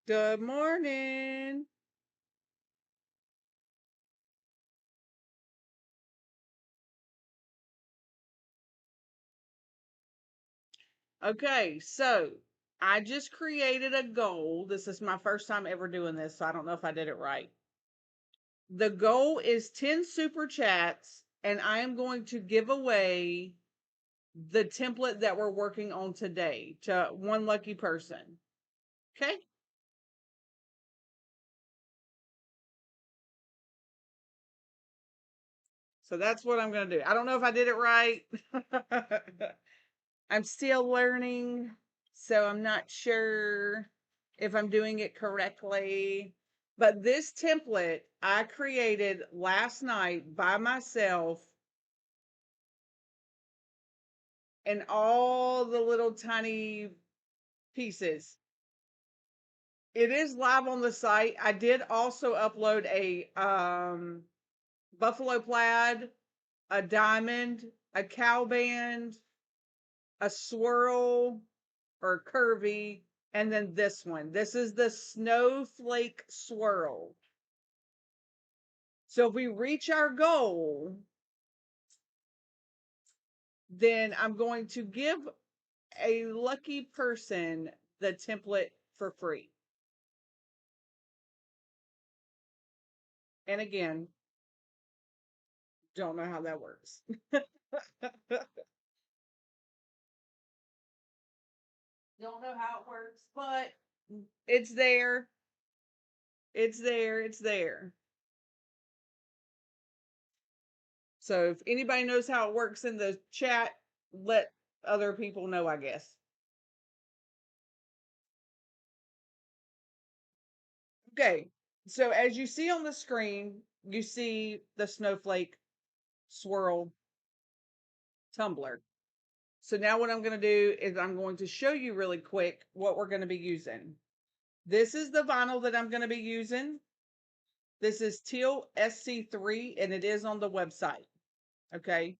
Good morning. Okay, so I just created a goal. This is my first time ever doing this, so I don't know if I did it right. The goal is 10 super chats, and I am going to give away the template that we're working on today to one lucky person. Okay? So that's what I'm going to do. I don't know if I did it right. I'm still learning, so I'm not sure if I'm doing it correctly. But this template I created last night by myself, and all the little tiny pieces. It is live on the site. I did also upload a buffalo plaid, a diamond, a cow band, a swirl or curvy, and then this one. This is the Snowflake Swirl. So if we reach our goal, then I'm going to give a lucky person the template for free. And again, don't know how that works. Don't know how it works, but it's there. It's there. It's there. So if anybody knows how it works in the chat, let other people know, I guess. Okay. So as you see on the screen, you see the snowflake swirl tumbler. So now what I'm going to do is I'm going to show you really quick what we're going to be using. This is the vinyl that I'm going to be using. This is Teal SC3 and it is on the website. Okay.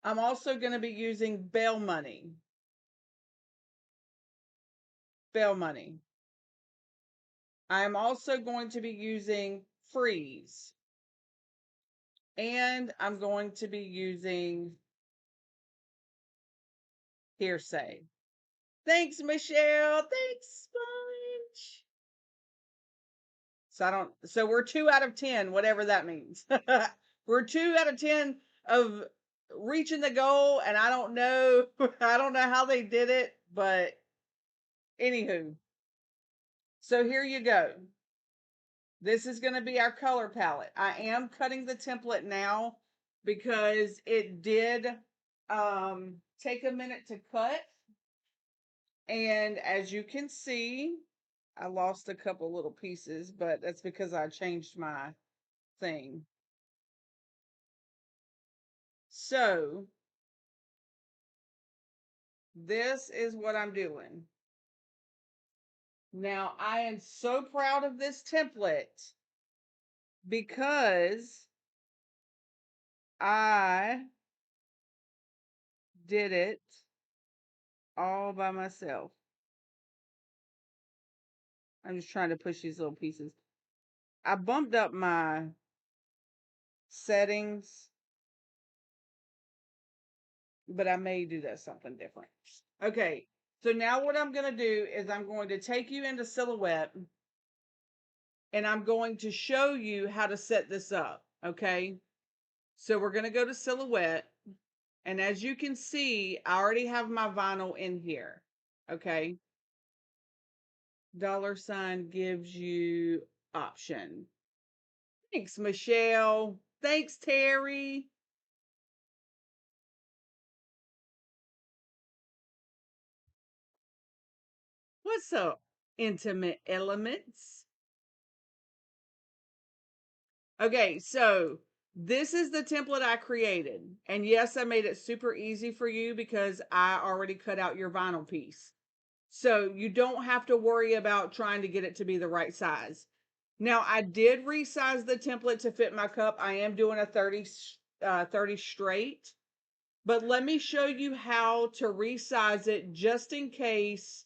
I'm also going to be using bail money. Bail money. I'm also going to be using freeze. And I'm going to be using hearsay. Thanks, Michelle. Thanks, Sponge. So we're 2 out of 10, whatever that means. We're 2 out of 10 of reaching the goal, and I don't know, I don't know how they did it, but anywho. So here you go. This is going to be our color palette. I am cutting the template now because it did take a minute to cut. And as you can see, I lost a couple little pieces, but that's because I changed my thing. So this is what I'm doing. Now I am so proud of this template because I did it all by myself. I'm just trying to push these little pieces. I bumped up my settings, but I may do that something different. Okay, so now what I'm going to do is I'm going to take you into Silhouette and I'm going to show you how to set this up. Okay, so we're going to go to Silhouette, and as you can see, I already have my vinyl in here. Okay, $ gives you option. Thanks, Michelle. Thanks, Terry. What's up, Intimate Elements? Okay, so this is the template I created. And yes, I made it super easy for you because I already cut out your vinyl piece. So you don't have to worry about trying to get it to be the right size. Now, I did resize the template to fit my cup. I am doing a 30 straight. But let me show you how to resize it just in case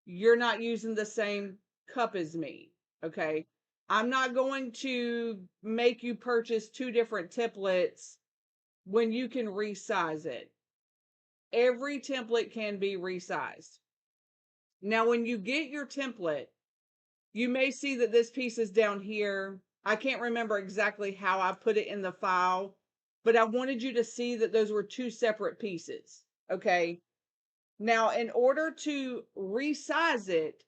you're not using the same cup as me. Okay. I'm not going to make you purchase two different templates when you can resize it. Every template can be resized. Now, when you get your template, you may see that this piece is down here. I can't remember exactly how I put it in the file, but I wanted you to see that those were two separate pieces. Okay. Now, in order to resize it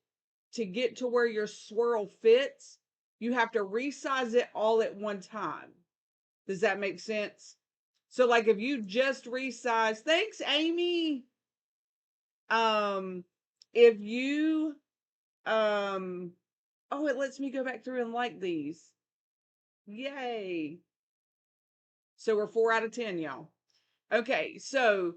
to get to where your swirl fits, you have to resize it all at one time. Does that make sense? So like if you just resize, thanks Amy. If you oh, it lets me go back through and like these. Yay. So we're 4 out of 10, y'all. Okay, so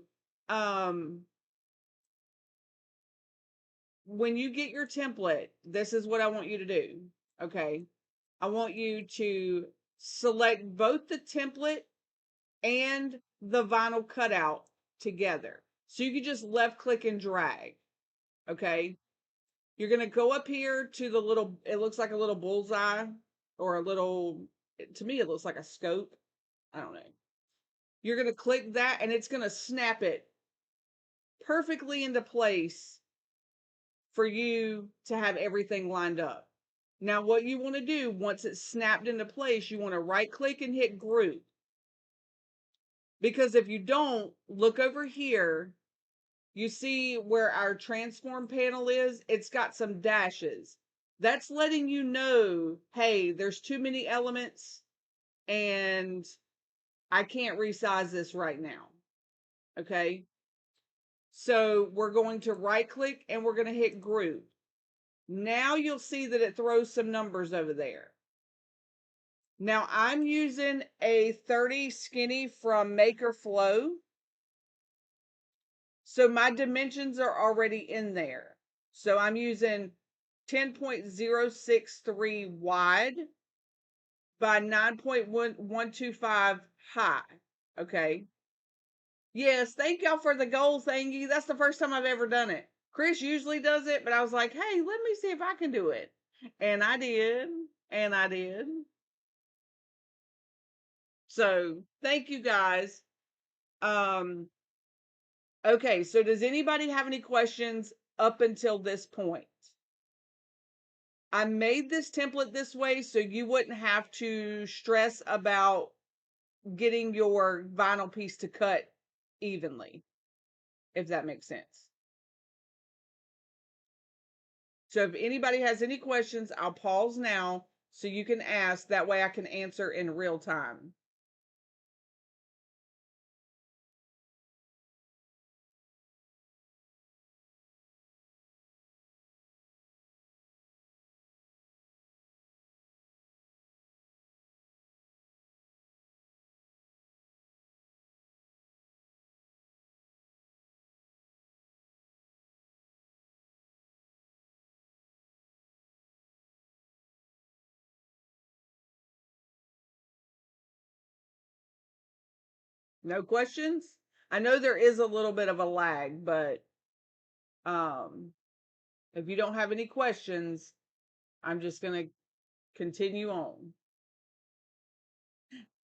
when you get your template, this is what I want you to do. Okay. I want you to select both the template and the vinyl cutout together. So you can just left click and drag. Okay. You're going to go up here to the little, it looks like a little bullseye or a little, to me, it looks like a scope. I don't know. You're going to click that and it's going to snap it perfectly into place for you to have everything lined up. Now, what you want to do once it's snapped into place, you want to right click and hit group. Because if you don't, look over here, you see where our transform panel is, it's got some dashes. That's letting you know, hey, there's too many elements and I can't resize this right now. Okay. So we're going to right click and we're going to hit group. Now you'll see that it throws some numbers over there. Now I'm using a 30 skinny from Maker Flow. So my dimensions are already in there. So I'm using 10.063 wide by 9.125 high. Okay. Yes, thank y'all for the goal thingy. That's the first time I've ever done it. Chris usually does it, but I was like, hey, let me see if I can do it. And I did. And I did. So thank you guys. Okay, so does anybody have any questions up until this point? I made this template this way so you wouldn't have to stress about getting your vinyl piece to cut evenly, if that makes sense. So if anybody has any questions, I'll pause now so you can ask. That way I can answer in real time. No questions? I know there is a little bit of a lag, but if you don't have any questions, I'm just going to continue on.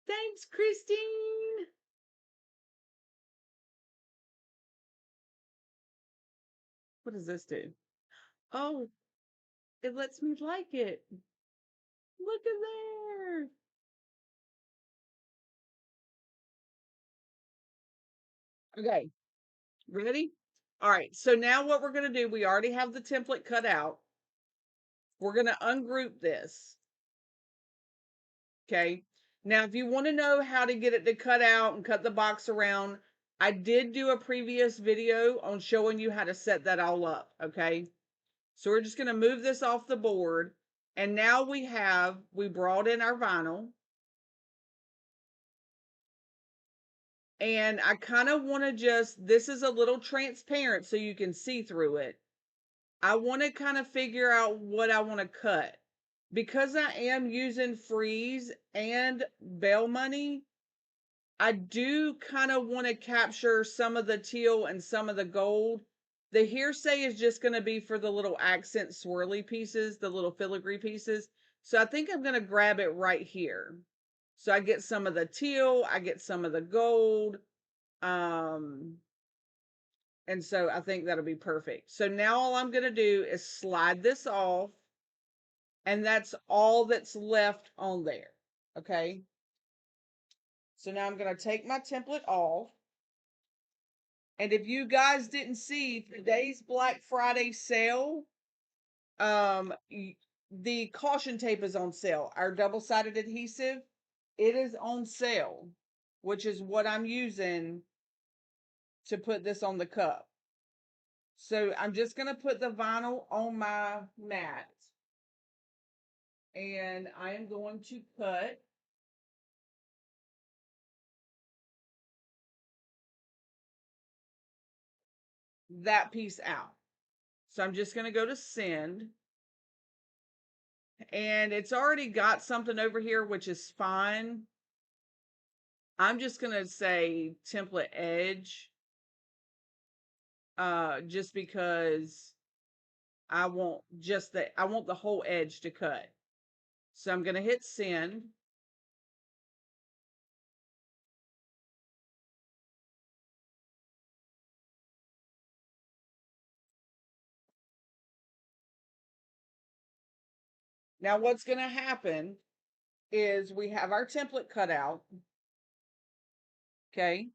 Thanks, Christine. What does this do? Oh, it lets me like it. Look at there. Okay, ready? All right, so now what we're going to do, we already have the template cut out. We're going to ungroup this. Okay. Now, if you want to know how to get it to cut out and cut the box around, I did do a previous video on showing you how to set that all up. Okay. So we're just going to move this off the board. And now we brought in our vinyl. And I kind of want to this is a little transparent so you can see through it. I want to kind of figure out what I want to cut. Because I am using freeze and bail money, I do kind of want to capture some of the teal and some of the gold. The hearsay is just going to be for the little accent swirly pieces, the little filigree pieces. So I think I'm going to grab it right here. So I get some of the teal, I get some of the gold. Um, and so I think that'll be perfect. So now all I'm going to do is slide this off, and that's all that's left on there. Okay. So now I'm going to take my template off. And if you guys didn't see today's Black Friday sale, um, the caution tape is on sale. Our double-sided adhesive, it is on sale, which is what I'm using to put this on the cup. So I'm just going to put the vinyl on my mat, and I am going to cut that piece out. So I'm just going to go to send, and it's already got something over here, which is fine. I'm just going to say template edge, just because I want the whole edge to cut. So I'm going to hit send. Now what's going to happen is we have our template cut out. Okay.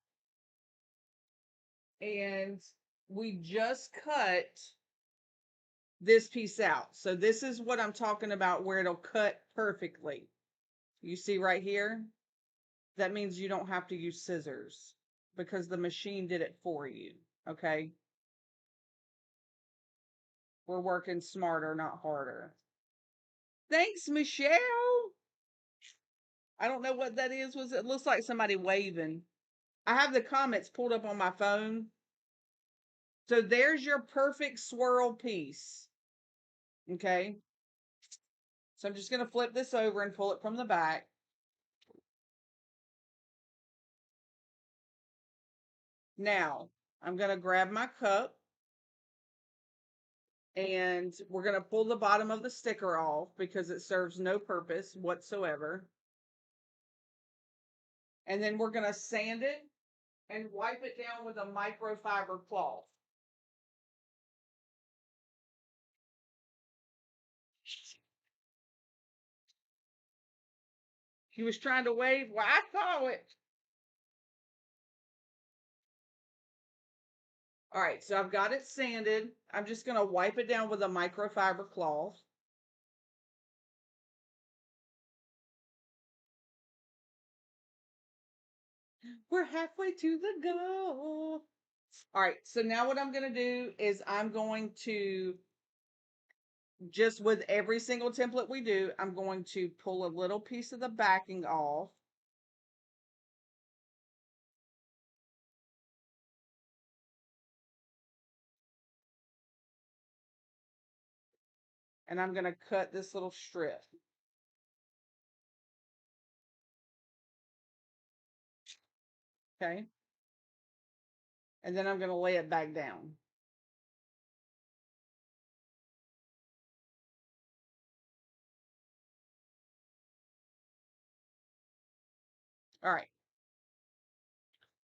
And we just cut this piece out. So this is what I'm talking about, where it'll cut perfectly. You see right here? That means you don't have to use scissors because the machine did it for you. Okay. We're working smarter, not harder. Thanks, Michelle. I don't know what that is. It looks like somebody waving. I have the comments pulled up on my phone. So there's your perfect swirl piece. Okay. So I'm just going to flip this over and pull it from the back. Now I'm going to grab my cup, and we're going to pull the bottom of the sticker off because it serves no purpose whatsoever. And then we're going to sand it and wipe it down with a microfiber cloth. He was trying to wave. Well, I saw it. All right, so I've got it sanded. I'm just going to wipe it down with a microfiber cloth. We're halfway to the goal. All right, so now what I'm going to do is I'm going to, just with every single template we do, I'm going to pull a little piece of the backing off. And I'm going to cut this little strip. Okay. And then I'm going to lay it back down. All right.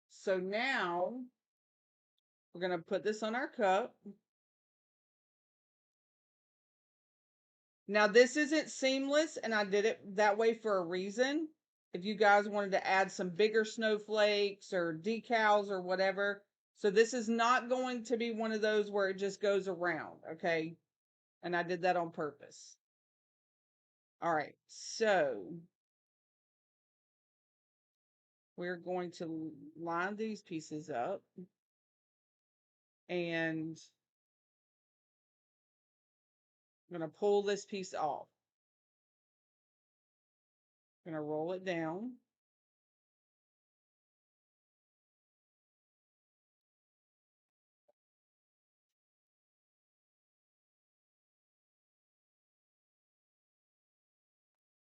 So now we're going to put this on our cup. Now this isn't seamless, and I did it that way for a reason. If you guys wanted to add some bigger snowflakes or decals or whatever. So this is not going to be one of those where it just goes around, okay? And I did that on purpose. All right, so we're going to line these pieces up, and I'm going to pull this piece off. I'm going to roll it down.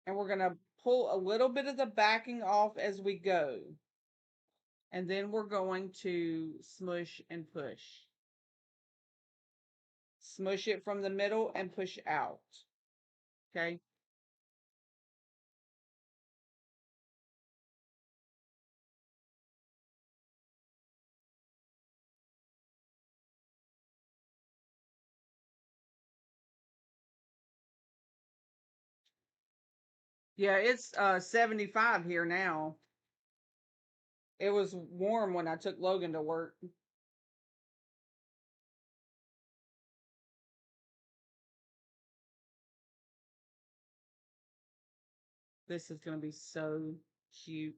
And we're going to pull a little bit of the backing off as we go. And then we're going to smush and push. Smush it from the middle and push out. Okay. Yeah, it's 75 here now. It was warm when I took Logan to work. This is going to be so cute.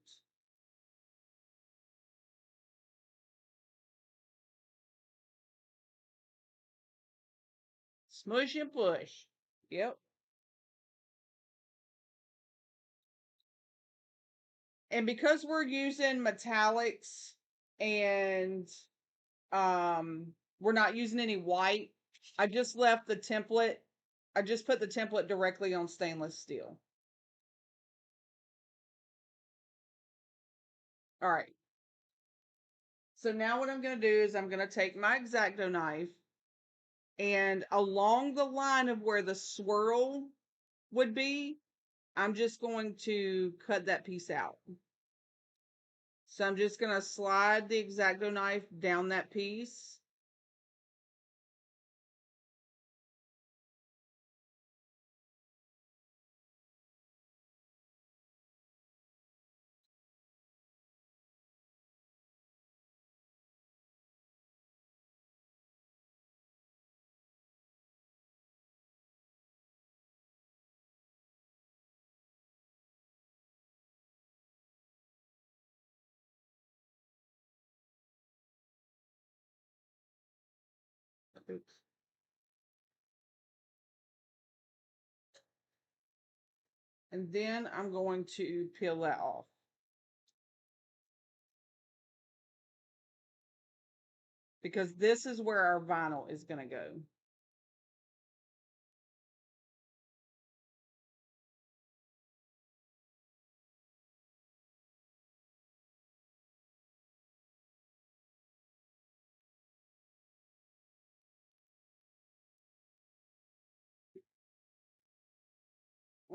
Smush and push. Yep. And because we're using metallics and we're not using any white, I just left the template. I just put the template directly on stainless steel. All right. So now what I'm going to do is I'm going to take my X-Acto knife and along the line of where the swirl would be, I'm just going to cut that piece out. So I'm just going to slide the X-Acto knife down that piece. Oops. And then I'm going to peel that off. Because this is where our vinyl is going to go.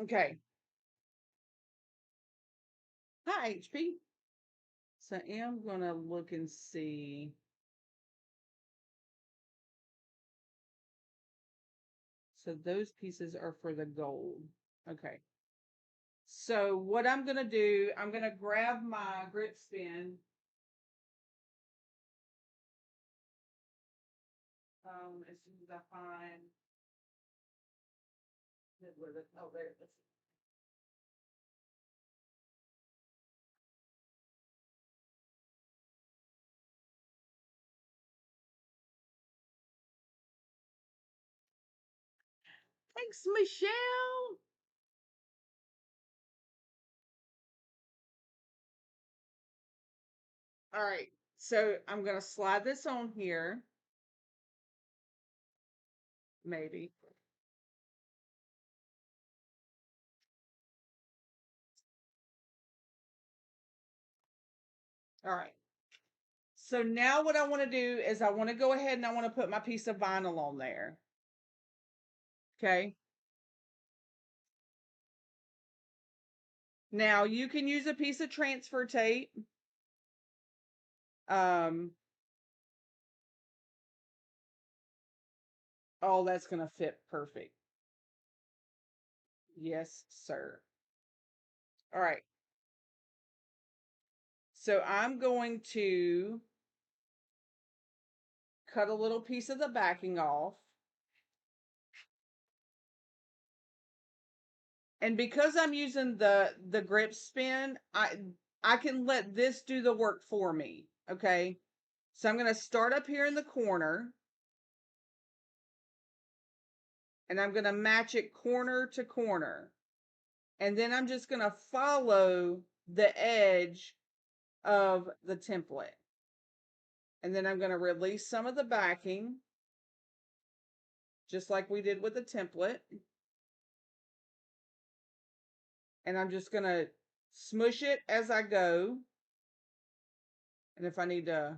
Okay. Hi, HP. So I am going to look and see. So those pieces are for the gold. Okay. So what I'm going to do, I'm going to grab my grip spin. As soon as I find it, oh, there it is. Thanks, Michelle. All right. So I'm going to slide this on here. Maybe. All right. So now what I want to do is I want to go ahead and I want to put my piece of vinyl on there. Okay. Now you can use a piece of transfer tape. Um, oh, that's going to fit perfect. Yes, sir. All right. So I'm going to cut a little piece of the backing off. And because I'm using the grip spin, I can let this do the work for me. Okay. So I'm going to start up here in the corner. And I'm going to match it corner to corner. And then I'm just going to follow the edge of the template. And then I'm going to release some of the backing, just like we did with the template. And I'm just going to smush it as I go. And if I need to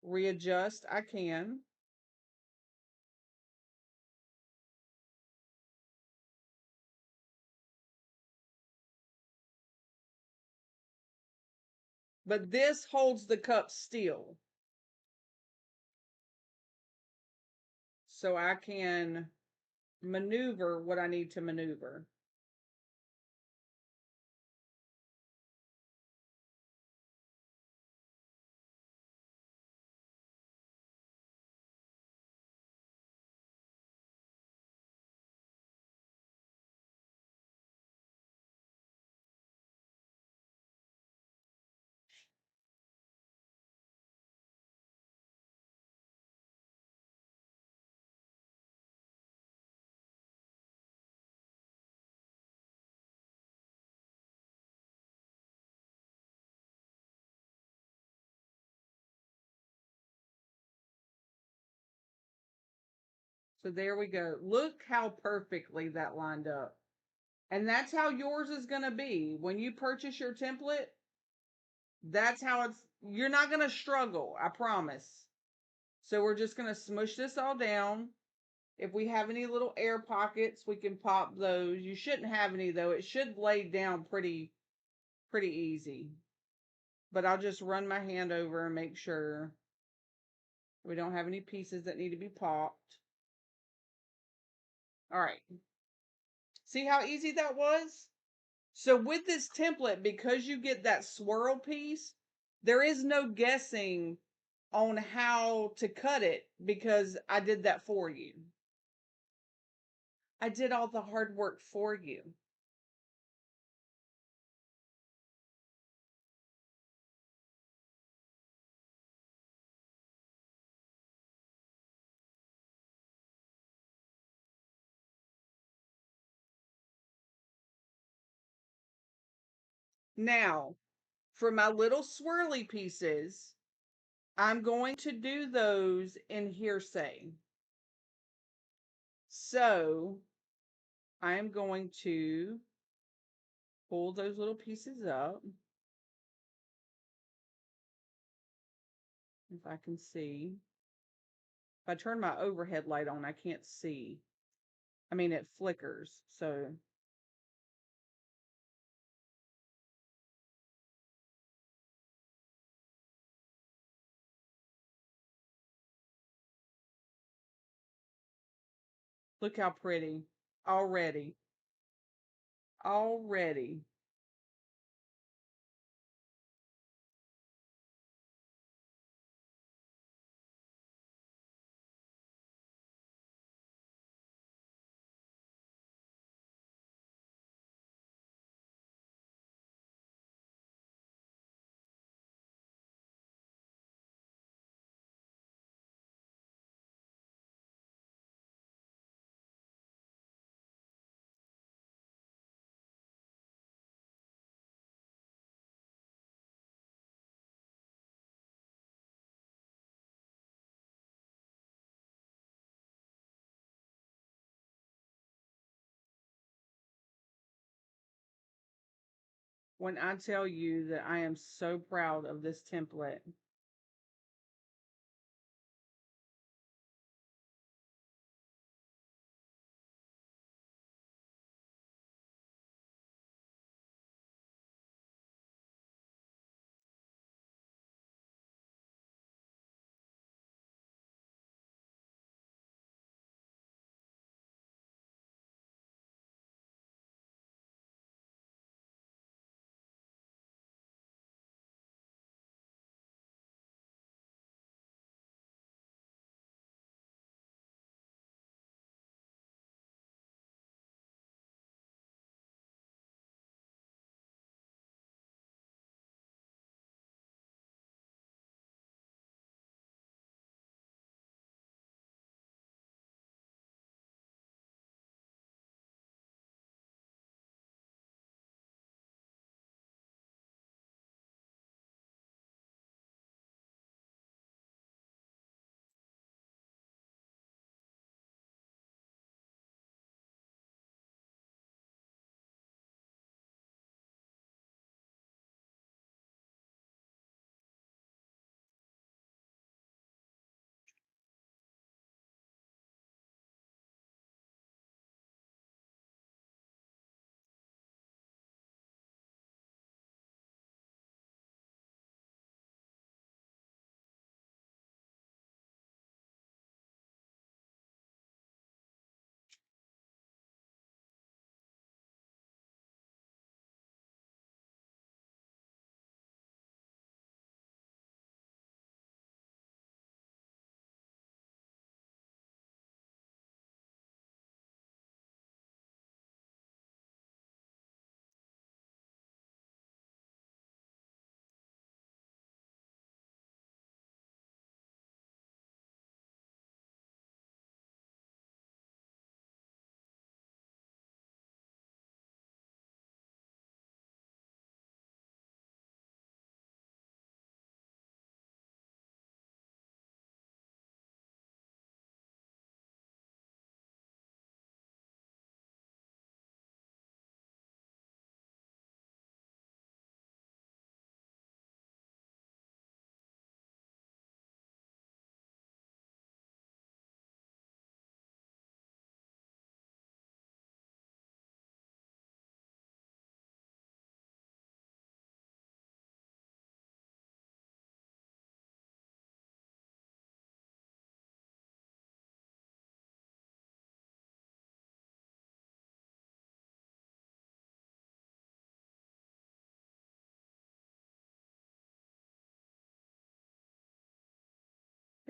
readjust, I can. but this holds the cup still. So I can maneuver what I need to maneuver. So there we go. Look how perfectly that lined up. And that's how yours is going to be. When you purchase your template, that's how you're not going to struggle, I promise. So we're just going to smush this all down. If we have any little air pockets, we can pop those. You shouldn't have any though. It should lay down pretty easy. But I'll just run my hand over and make sure we don't have any pieces that need to be popped. All right. See how easy that was? So with this template, because you get that swirl piece, there is no guessing on how to cut it because I did that for you. I did all the hard work for you. Now, for my little swirly pieces, I'm going to do those in hearsay. So I am going to pull those little pieces up. If I can see. If I turn my overhead light on, I can't see. I mean, it flickers. So look how pretty already. Already. When I tell you that I am so proud of this template.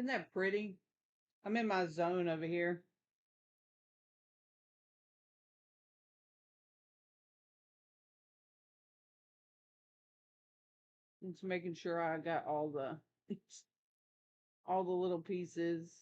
Isn't that pretty? I'm in my zone over here. Just making sure I got all the little pieces.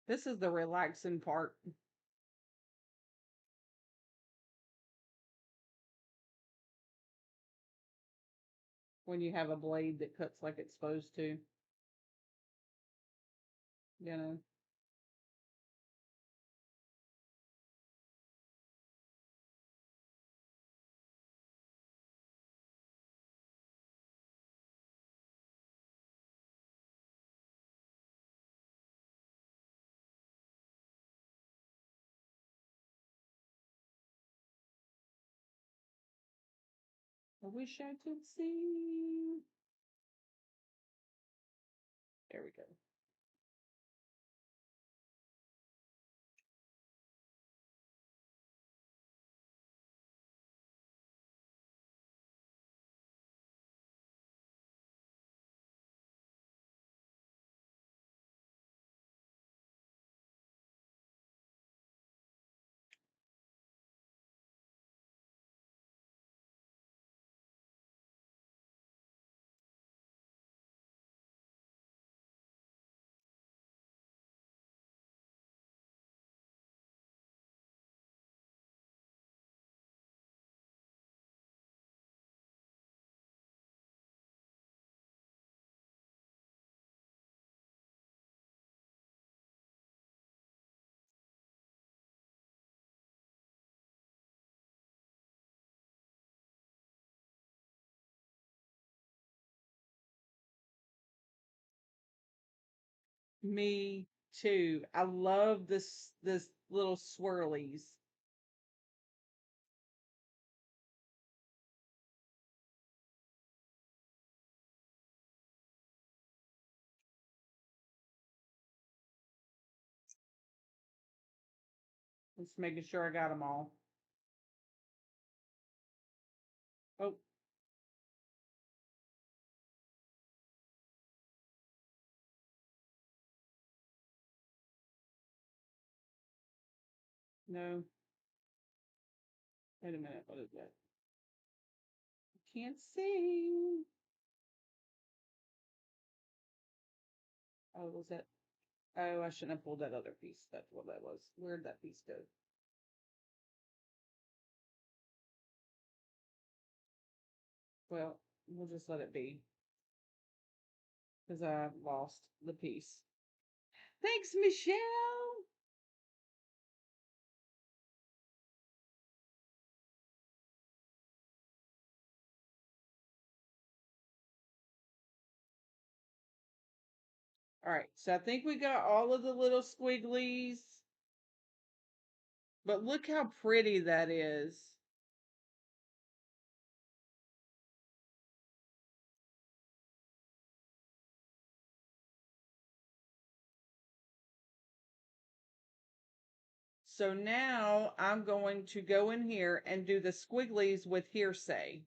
This is the relaxing part when you have a blade that cuts like it's supposed to, you know. I wish I could see. There we go. Me too. I love this little swirlies. Just making sure I got them all. Oh, no. Wait a minute. What is that? Can't see. Oh, was that? Oh, I shouldn't have pulled that other piece. That's what that was. Where'd that piece go? Well, we'll just let it be because I lost the piece. Thanks, Michelle. All right, so I think we got all of the little squigglies, but look how pretty that is. So now I'm going to go in here and do the squigglies with hearsay.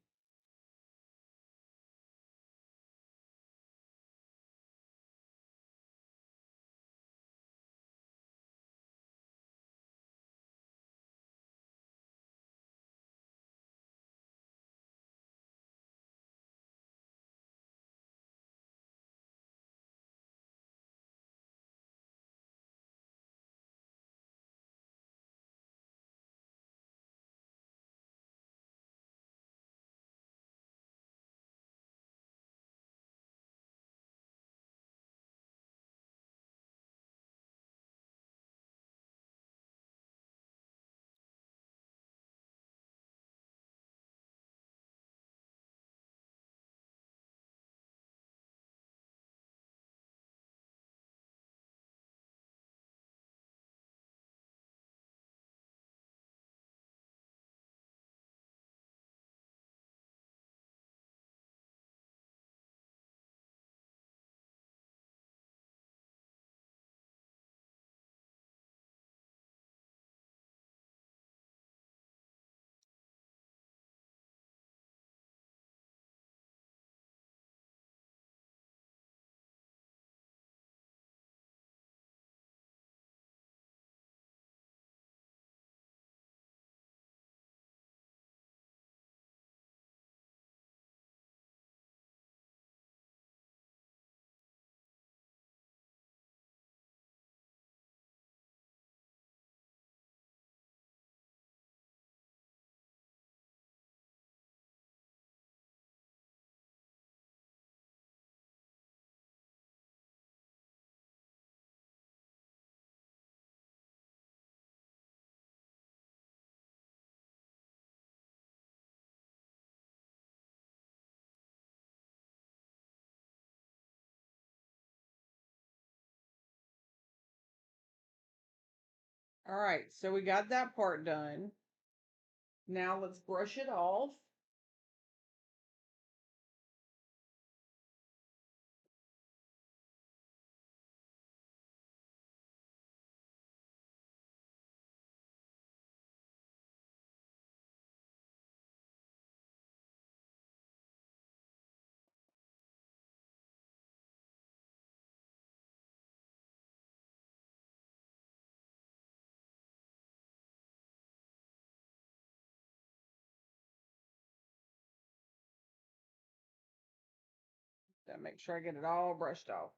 All right, so we got that part done. Now let's brush it off. Gotta make sure I get it all brushed off.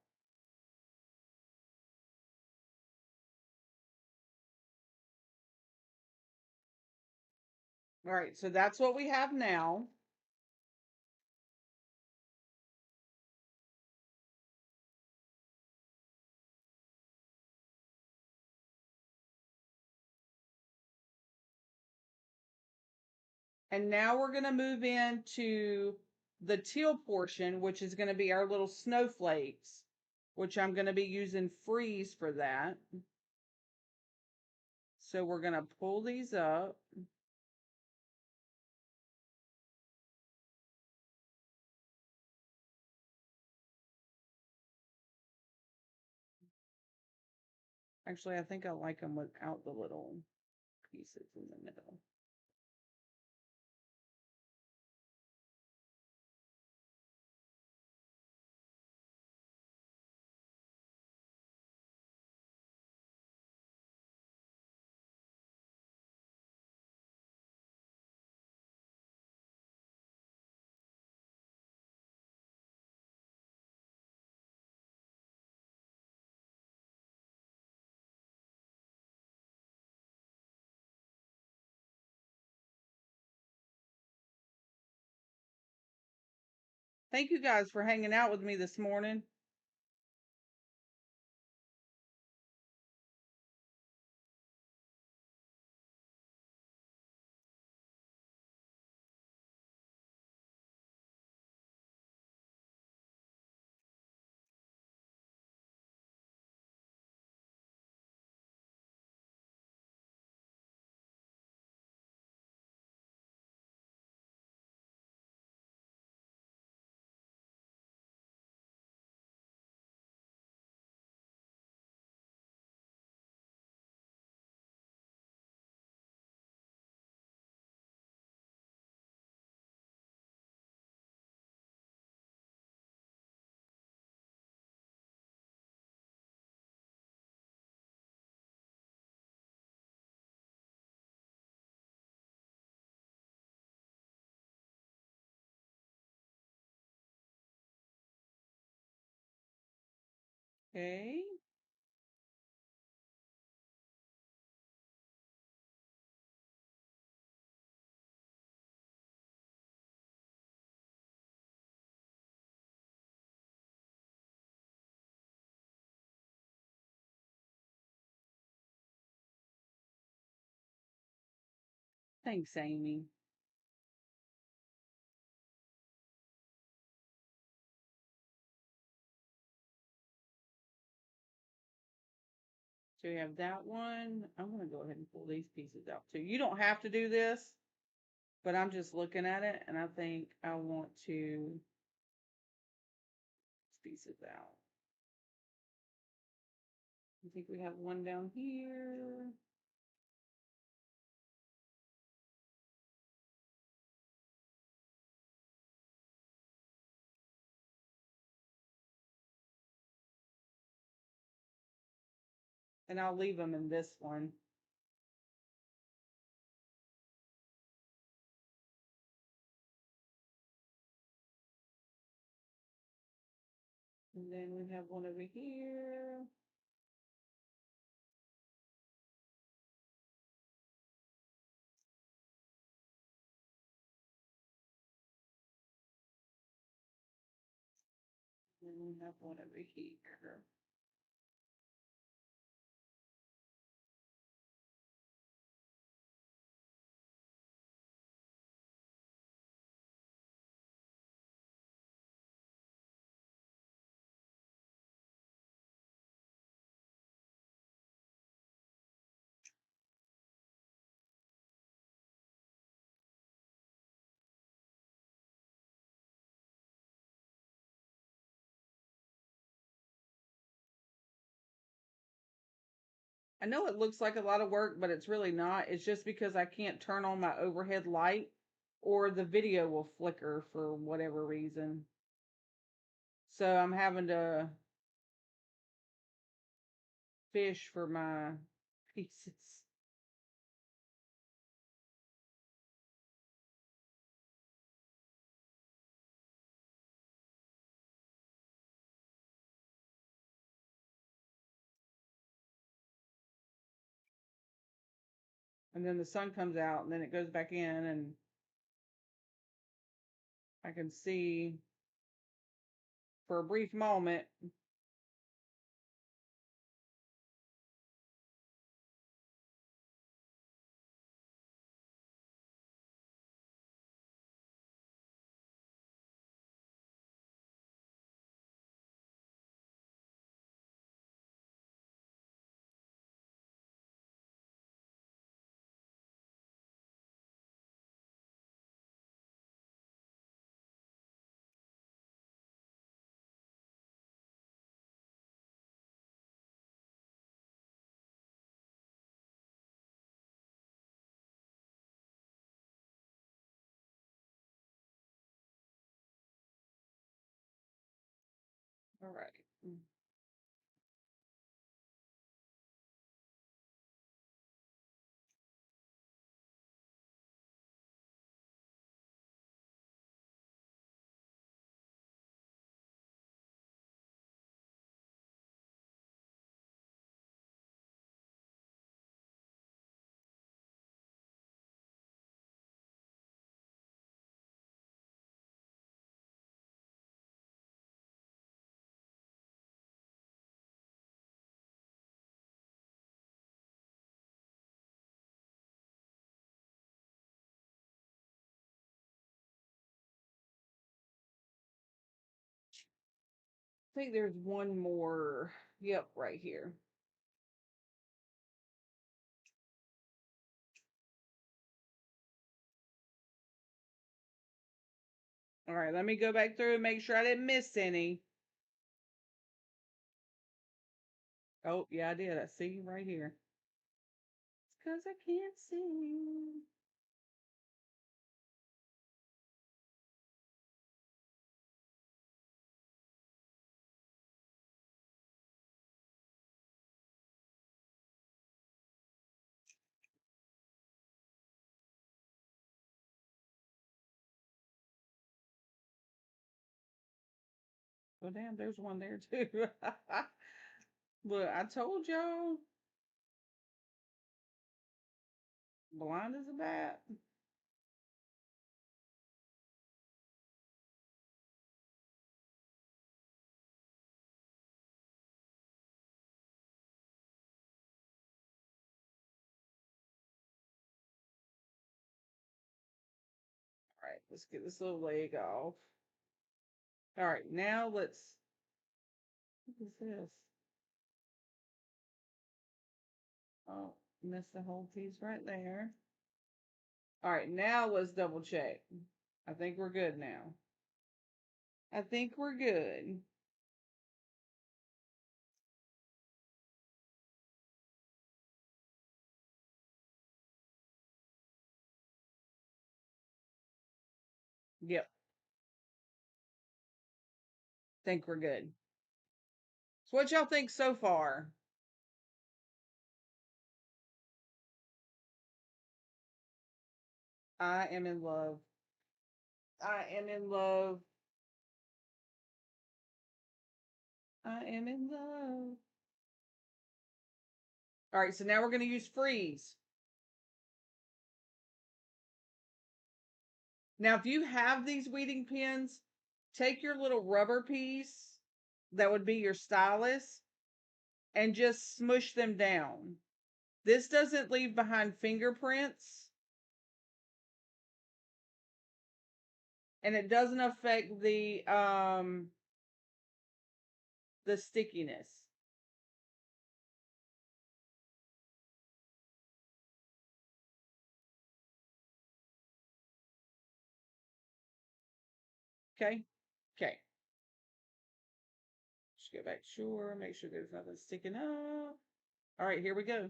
All right, so that's what we have now. And now we're going to move into the teal portion, which is going to be our little snowflakes, which I'm going to be using freeze for that. So we're going to pull these up. Actually, I think I like them without the little pieces in the middle. Thank you guys for hanging out with me this morning. Okay. Thanks, Amy. So we have that one. I'm going to go ahead and pull these pieces out too. You don't have to do this, but I'm just looking at it and I think I want to pieces out. I think we have one down here. And I'll leave them in this one. And then we have one over here. And we have one over here. know it looks like a lot of work, but it's really not. It's just because I can't turn on my overhead light or the video will flicker for whatever reason. So I'm having to fish for my pieces. And then the sun comes out and then it goes back in and I can see for a brief moment. All right. I think there's one more. Yep, right here. All right, let me go back through and make sure I didn't miss any. Oh, yeah, I did. I see right here. It's because I can't see. Oh, damn, there's one there too. Look, I told y'all. Blind as a bat. All right, let's get this little leg off. All right, now let's. What is this? Oh, missed the whole piece right there. All right, now let's double check. I think we're good now. I think we're good. Yep, think we're good. So, what y'all think so far? I am in love. I am in love. I am in love. All right, so now we're going to use freeze. Now, if you have these weeding pins, take your little rubber piece that would be your stylus and just smush them down. This doesn't leave behind fingerprints and it doesn't affect the stickiness. Okay? Okay. Just go back, sure, make sure there's nothing sticking up. All right, here we go.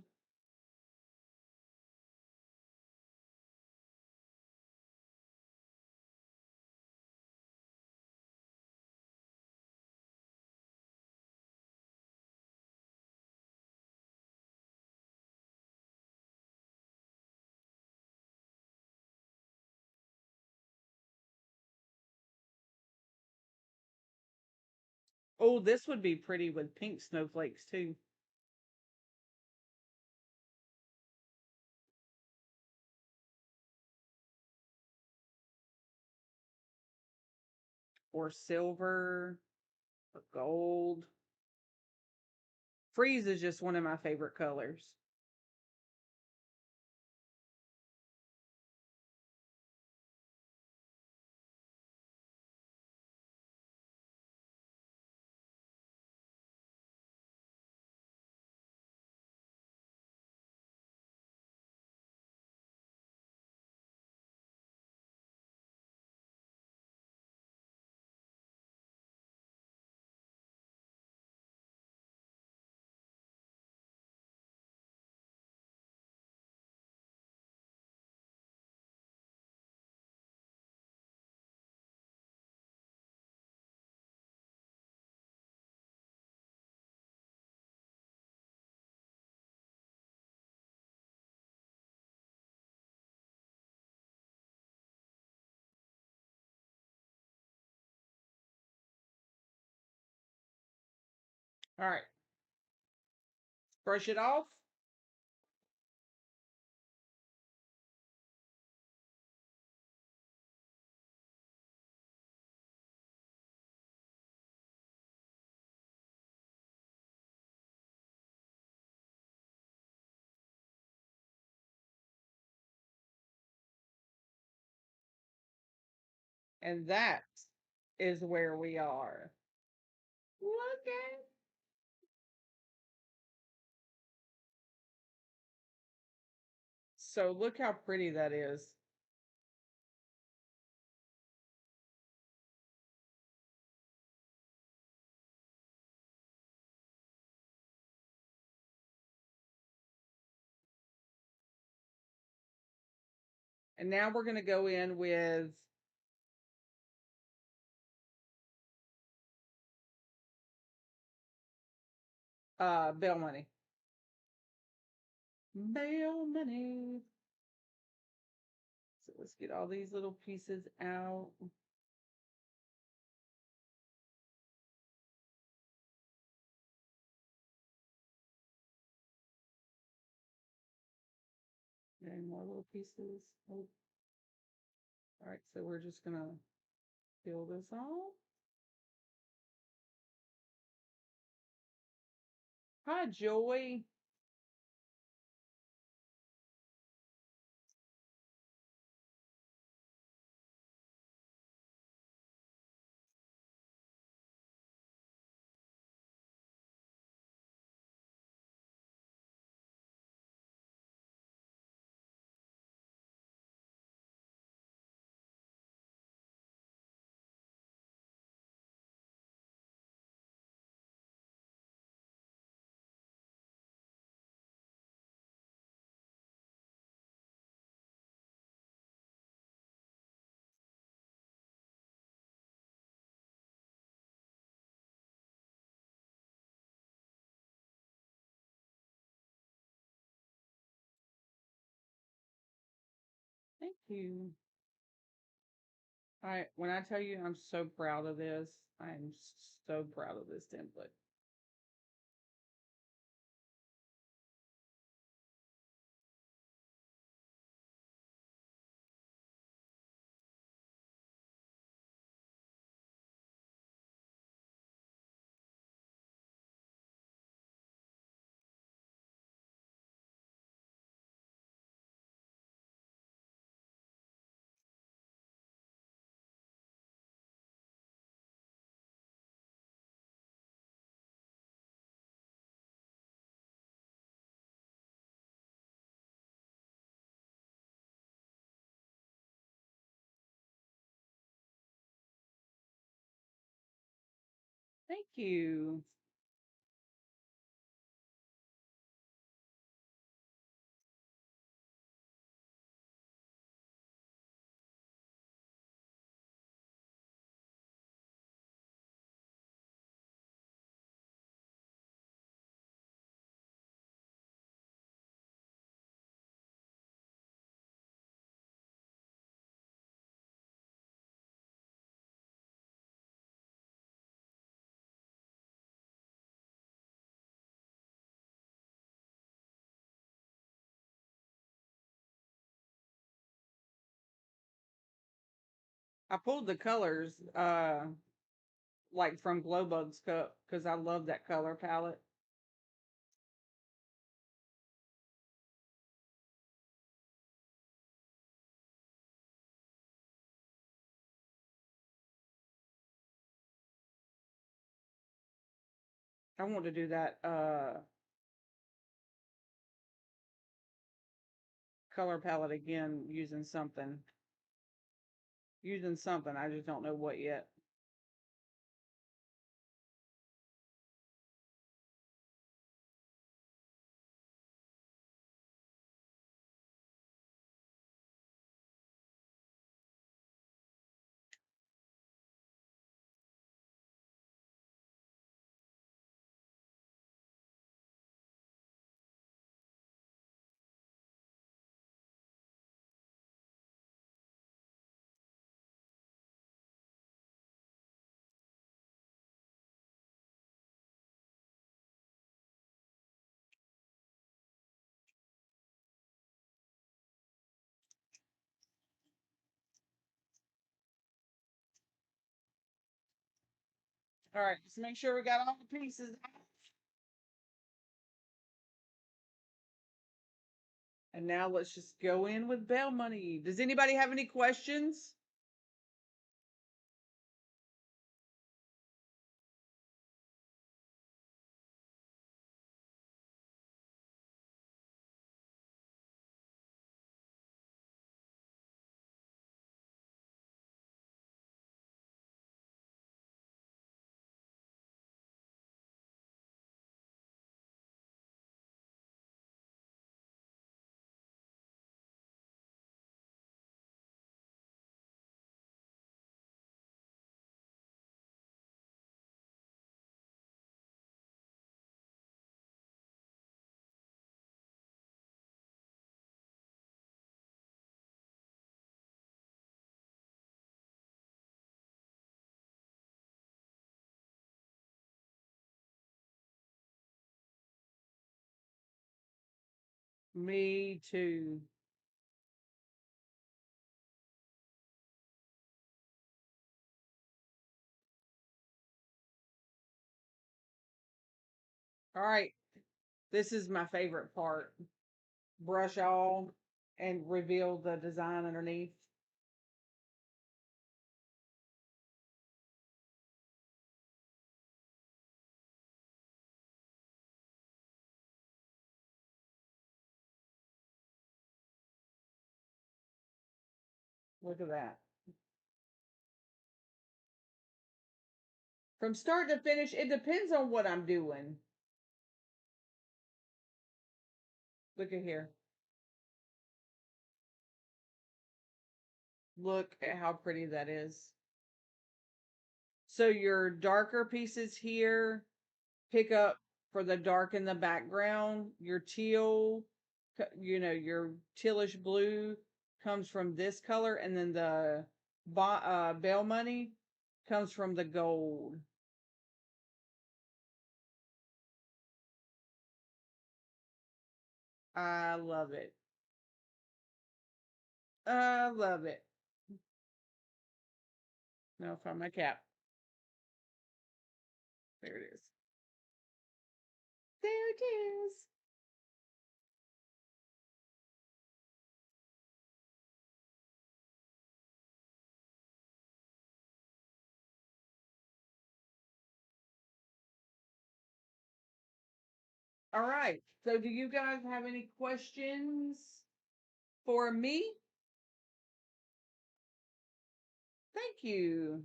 Oh, this would be pretty with pink snowflakes too. Or silver, or gold. Freeze is just one of my favorite colors. All right, brush it off. And that is where we are. Look at. So look how pretty that is. And now we're going to go in with bail money. Bail money. So let's get all these little pieces out. And more little pieces. Oh. All right, so we're just gonna fill this off. Hi, Joy. Thank you. All right, when I tell you I'm so proud of this, I'm so proud of this template. Thank you. I pulled the colors, like from Glowbug's cup because I love that color palette. I want to do that color palette again using something. Using something. I just don't know what yet. All right, just make sure we got all the pieces. And now let's just go in with bail money. Does anybody have any questions? Me too. All right, this is my favorite part. Brush all and reveal the design underneath. Look at that. From start to finish, it depends on what I'm doing. Look at here. Look at how pretty that is. So your darker pieces here pick up for the dark in the background. Your teal, your tealish blue comes from this color, and then the bail money comes from the gold. I love it. I love it. Now find my cap. There it is. There it is. All right. So, do you guys have any questions for me? Thank you.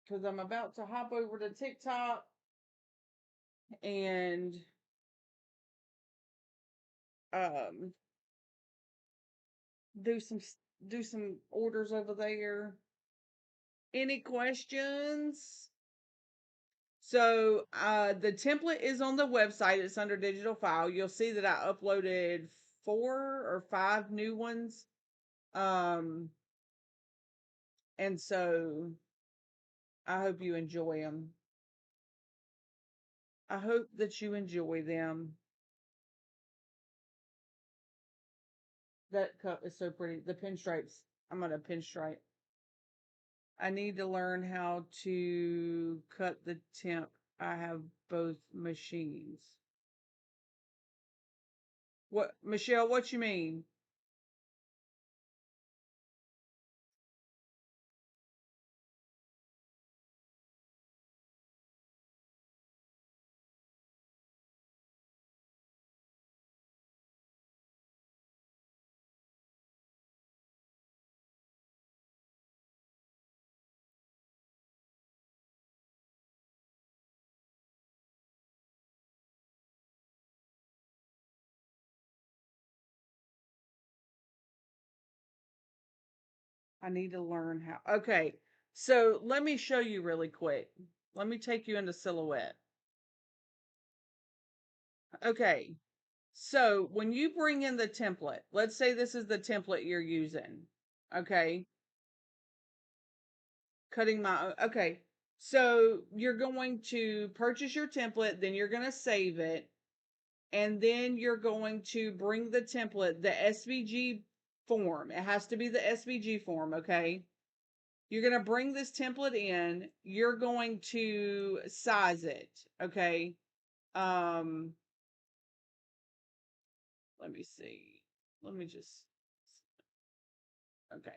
Because I'm about to hop over to TikTok and um, do some orders over there. Any questions? So the template is on the website. It's under digital file. You'll see that I uploaded 4 or 5 new ones. Um, and so I hope you enjoy them. I hope that you enjoy them. That cup is so pretty. The pinstripes. I'm gonna pinstripe. I need to learn how to cut the temp. I have both machines. What, Michelle, what you mean? I need to learn how. Okay, so let me show you really quick. Let me take you into Silhouette. Okay, so when you bring in the template, let's say this is the template you're using. Okay, cutting my, okay. So you're going to purchase your template, then you're going to save it, and then you're going to bring the template, the SVG form. It has to be the SVG form, okay? You're going to bring this template in. You're going to size it, okay? Um, let me see. Let me just, okay.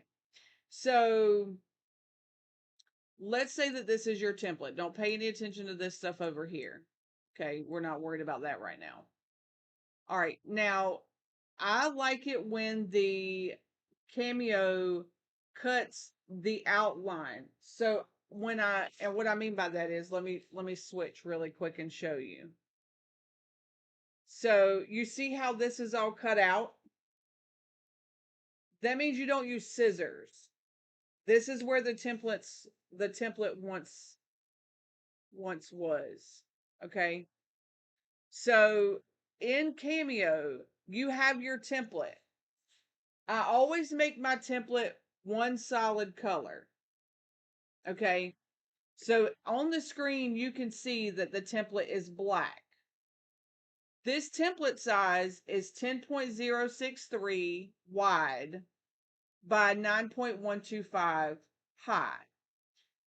So let's say that this is your template. Don't pay any attention to this stuff over here. Okay, we're not worried about that right now. All right, now I like it when the Cameo cuts the outline. So and what I mean by that is, let me switch really quick and show you. So you see how this is all cut out? That means you don't use scissors. This is where the template once was. Okay. So in Cameo, you have your template. I always make my template one solid color. Okay. So on the screen, you can see that the template is black. This template size is 10.063 wide by 9.125 high.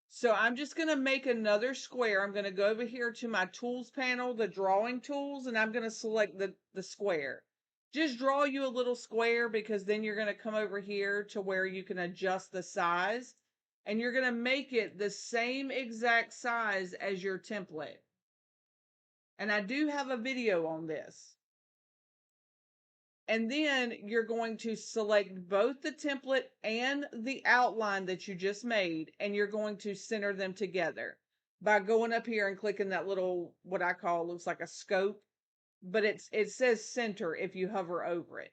So I'm just going to make another square. I'm going to go over here to my tools panel, the drawing tools, and I'm going to select the square. Just draw you a little square, because then you're going to come over here to where you can adjust the size, and you're going to make it the same exact size as your template. And I do have a video on this. And then you're going to select both the template and the outline that you just made, and you're going to center them together by going up here and clicking that little, what I call, looks like a scope, but it says center if you hover over it.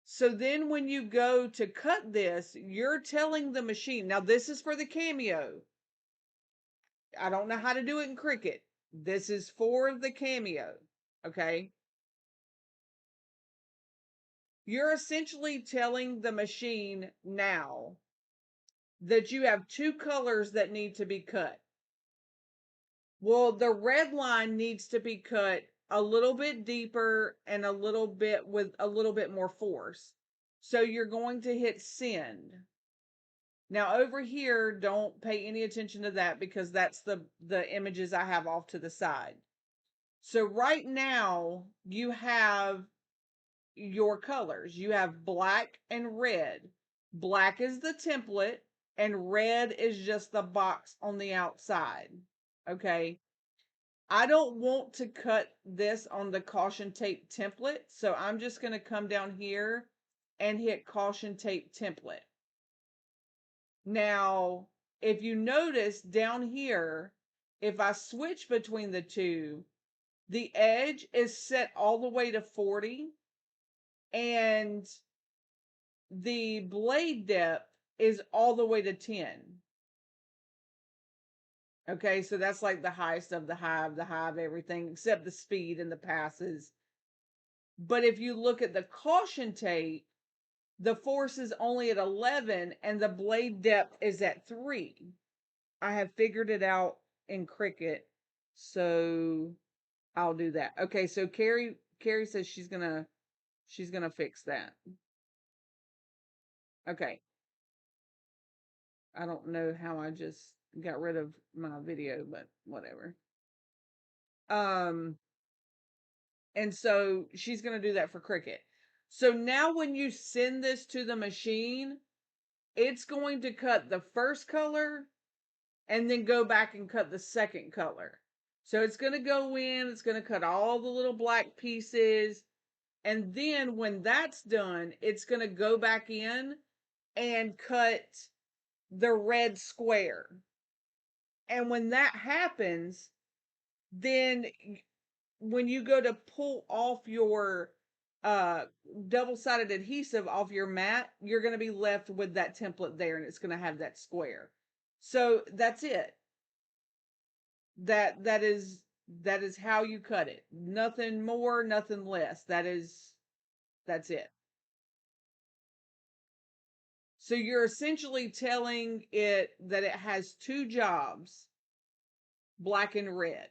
So then when you go to cut this, you're telling the machine, now this is for the Cameo. I don't know how to do it in Cricut. This is for the Cameo, okay? You're essentially telling the machine now that you have two colors that need to be cut. Well, the red line needs to be cut a little bit deeper and a little bit with a little bit more force. So you're going to hit send. Now over here, don't pay any attention to that, because that's the images I have off to the side. So right now you have your colors. You have black and red. Black is the template, and red is just the box on the outside. Okay. I don't want to cut this on the caution tape template, so I'm just going to come down here and hit caution tape template. Now, if you notice down here, if I switch between the two, the edge is set all the way to 40, and the blade depth is all the way to 10. Okay, so that's like the highest of the high of everything, except the speed and the passes. But if you look at the caution tape, the force is only at 11 and the blade depth is at 3. I have figured it out in Cricut. So I'll do that. Okay, so Carrie says she's gonna fix that. Okay. I don't know how I just got rid of my video, but whatever. Um, and so she's gonna do that for Cricket. So now when you send this to the machine, it's going to cut the first color and then go back and cut the second color. So it's going to go in, it's going to cut all the little black pieces. And then when that's done, it's going to go back in and cut the red square. And when that happens, then when you go to pull off your uh double-sided adhesive off your mat, you're going to be left with that template there and it's going to have that square. So that's it. That is how you cut it. Nothing more, nothing less. That's it. So you're essentially telling it that it has two jobs, black and red.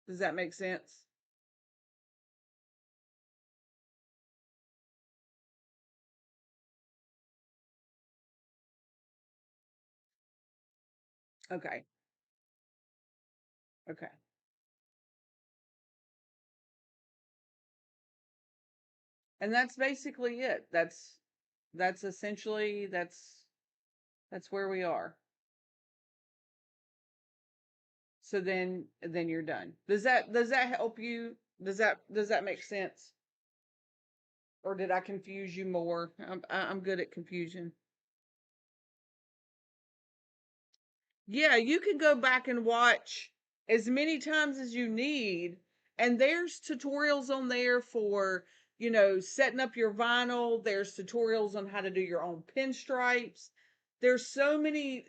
Does that make sense? Okay. Okay. And that's basically it. That's essentially that's where we are. So then you're done. Does that help you? Does that make sense? Or did I confuse you more? I'm good at confusion. Yeah, you can go back and watch as many times as you need. And there's tutorials on there for, setting up your vinyl. There's tutorials on how to do your own pinstripes. There's so many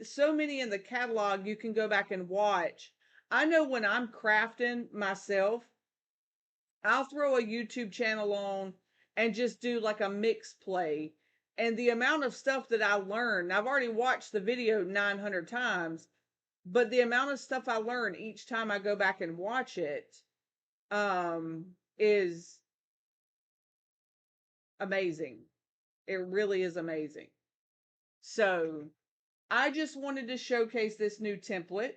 in the catalog you can go back and watch. I know when I'm crafting myself, I'll throw a YouTube channel on and just do like a mix play. And the amount of stuff that I learn, I've already watched the video 900 times, but the amount of stuff I learn each time I go back and watch it is amazing. It really is amazing. So I just wanted to showcase this new template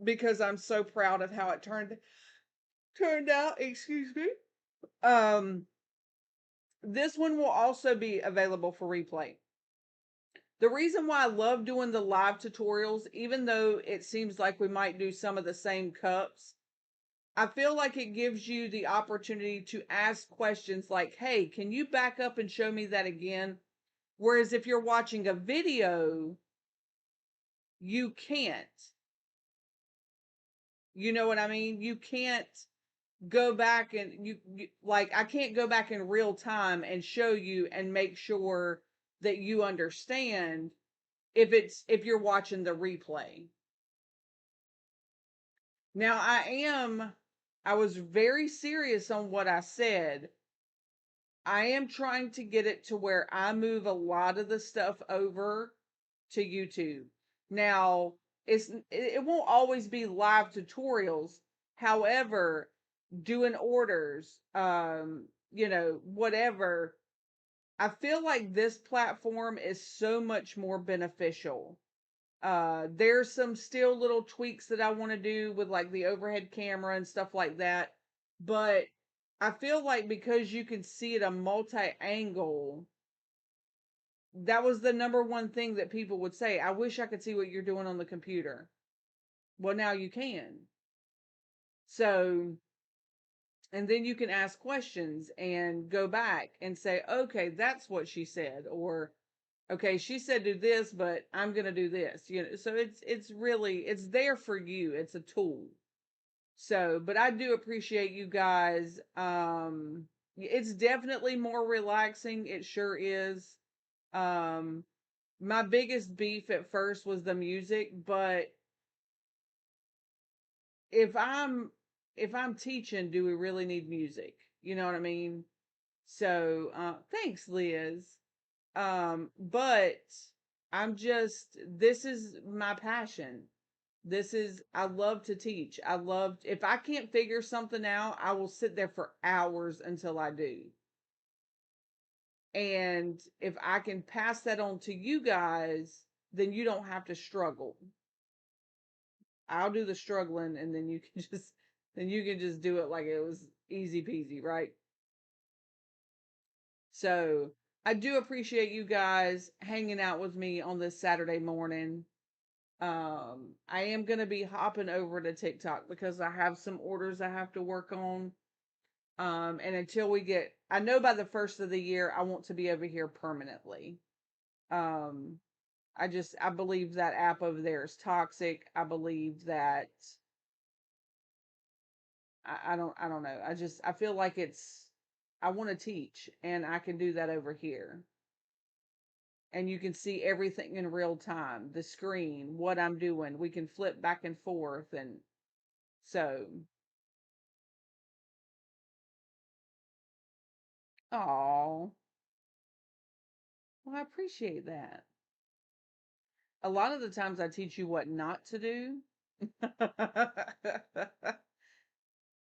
because I'm so proud of how it turned out. Excuse me. Um, this one will also be available for replay. The reason why I love doing the live tutorials, even though it seems like we might do some of the same cups, I feel like it gives you the opportunity to ask questions like, hey, can you back up and show me that again? Whereas if you're watching a video, you can't. You know what I mean? You can't go back and like, I can't go back in real time and show you and make sure that you understand if you're watching the replay. Now I was very serious on what I said. I am trying to get it to where I move a lot of the stuff over to YouTube. Now, it won't always be live tutorials. However, doing orders, whatever, I feel like this platform is so much more beneficial. There's some still little tweaks that I want to do with like the overhead camera and stuff like that. But I feel like because you can see it a multi-angle, that was the number one thing that people would say. I wish I could see what you're doing on the computer. Well, now you can. So, and then you can ask questions and go back and say, okay, that's what she said. Or, okay, she said do this, but I'm going to do this. So it's there for you. It's a tool. So, but I do appreciate you guys. It's definitely more relaxing. It sure is. Um, my biggest beef at first was the music, but if I'm if I'm teaching, do we really need music? You know what I mean? So thanks, Liz. But I'm just, this is my passion. This is, I love to teach. I love, if I can't figure something out, I will sit there for hours until I do. And if I can pass that on to you guys, then you don't have to struggle. I'll do the struggling, and then you can just do it like it was easy peasy, right? So I do appreciate you guys hanging out with me on this Saturday morning. I am going to be hopping over to TikTok because I have some orders I have to work on. And until we get, I know by the first of the year, I want to be over here permanently. Um, I believe that app over there is toxic. I believe that, I don't know. I feel like I want to teach, and I can do that over here. And you can see everything in real time, the screen, what I'm doing. We can flip back and forth. And so, oh, well, I appreciate that. A lot of the times I teach you what not to do.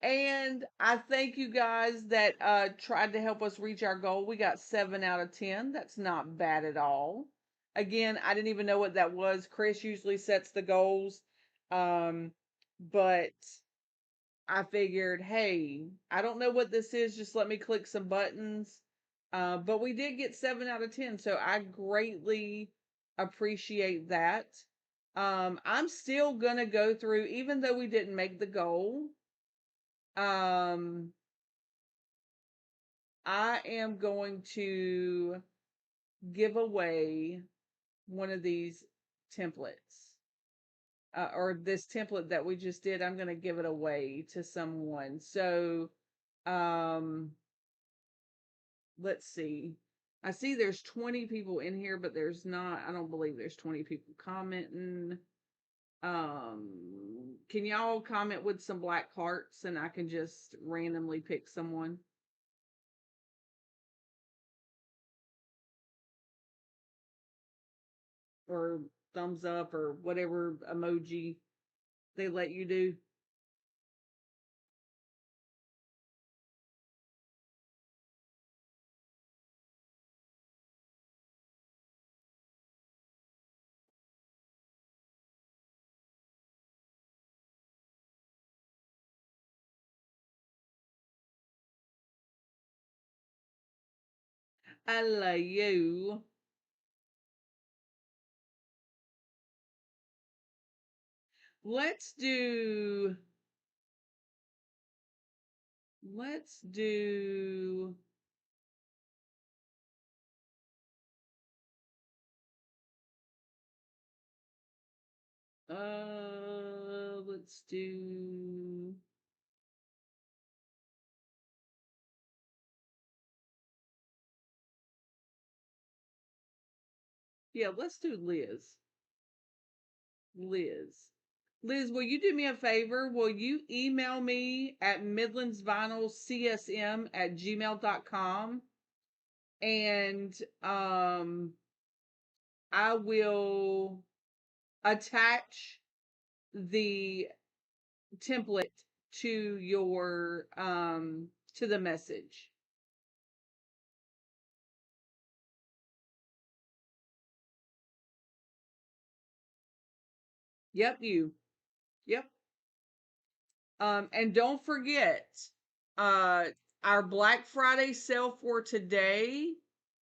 And I thank you guys that tried to help us reach our goal. We got 7 out of 10. That's not bad at all. Again, I didn't even know what that was. Chris usually sets the goals. Um, but I figured, hey, I don't know what this is. Just let me click some buttons. But we did get 7 out of 10. So I greatly appreciate that. I'm still going to go through, even though we didn't make the goal. I am going to give away one of these templates. Or this template that we just did. I'm going to give it away to someone. So, um, let's see. I see there's 20 people in here, but there's not, I don't believe there's 20 people commenting. Can y'all comment with some black hearts and I can just randomly pick someone? Or thumbs up or whatever emoji they let you do. I love you. Let's do, let's do, let's do, yeah, let's do Liz. Liz. Liz, will you do me a favor? Will you email me at midlandsvinylcsm@gmail.com? And I will attach the template to your to the message. Yep, you. Yep. And don't forget, uh, our Black Friday sale for today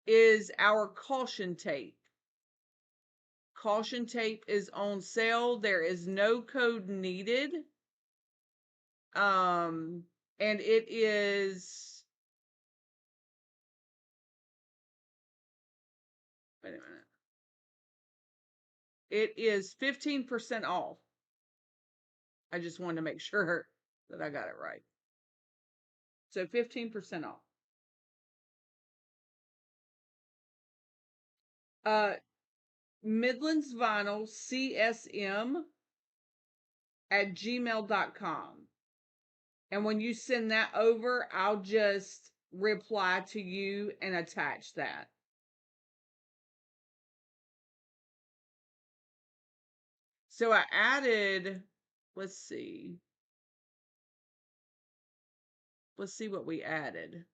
is our caution tape. Caution tape is on sale. There is no code needed. Um, and it is, wait a minute. It is 15% off. I just wanted to make sure that I got it right. So 15% off. Uh, Midlands Vinyl CSM at gmail.com. And when you send that over, I'll just reply to you and attach that. So I added, let's see. Let's see what we added.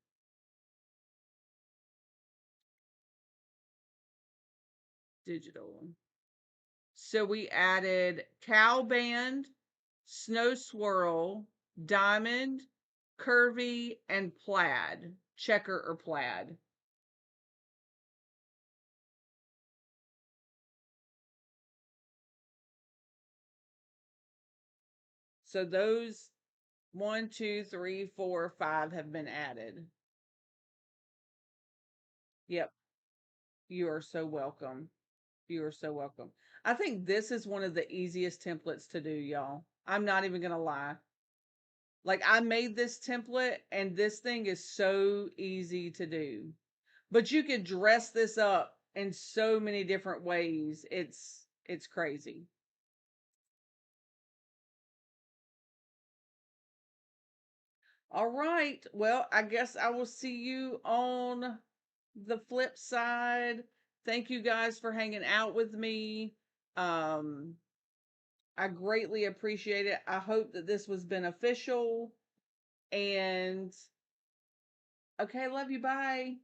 Digital. So we added cow band, snow swirl, diamond, curvy, and plaid, checker or plaid. So those 1, 2, 3, 4, 5 have been added. Yep. You are so welcome. You are so welcome. I think this is one of the easiest templates to do, y'all. I'm not even going to lie. Like, I made this template and this thing is so easy to do. But you could dress this up in so many different ways. It's crazy. All right. Well, I guess I will see you on the flip side. Thank you guys for hanging out with me. Um, I greatly appreciate it. I hope that this was beneficial. And okay, love you. Bye.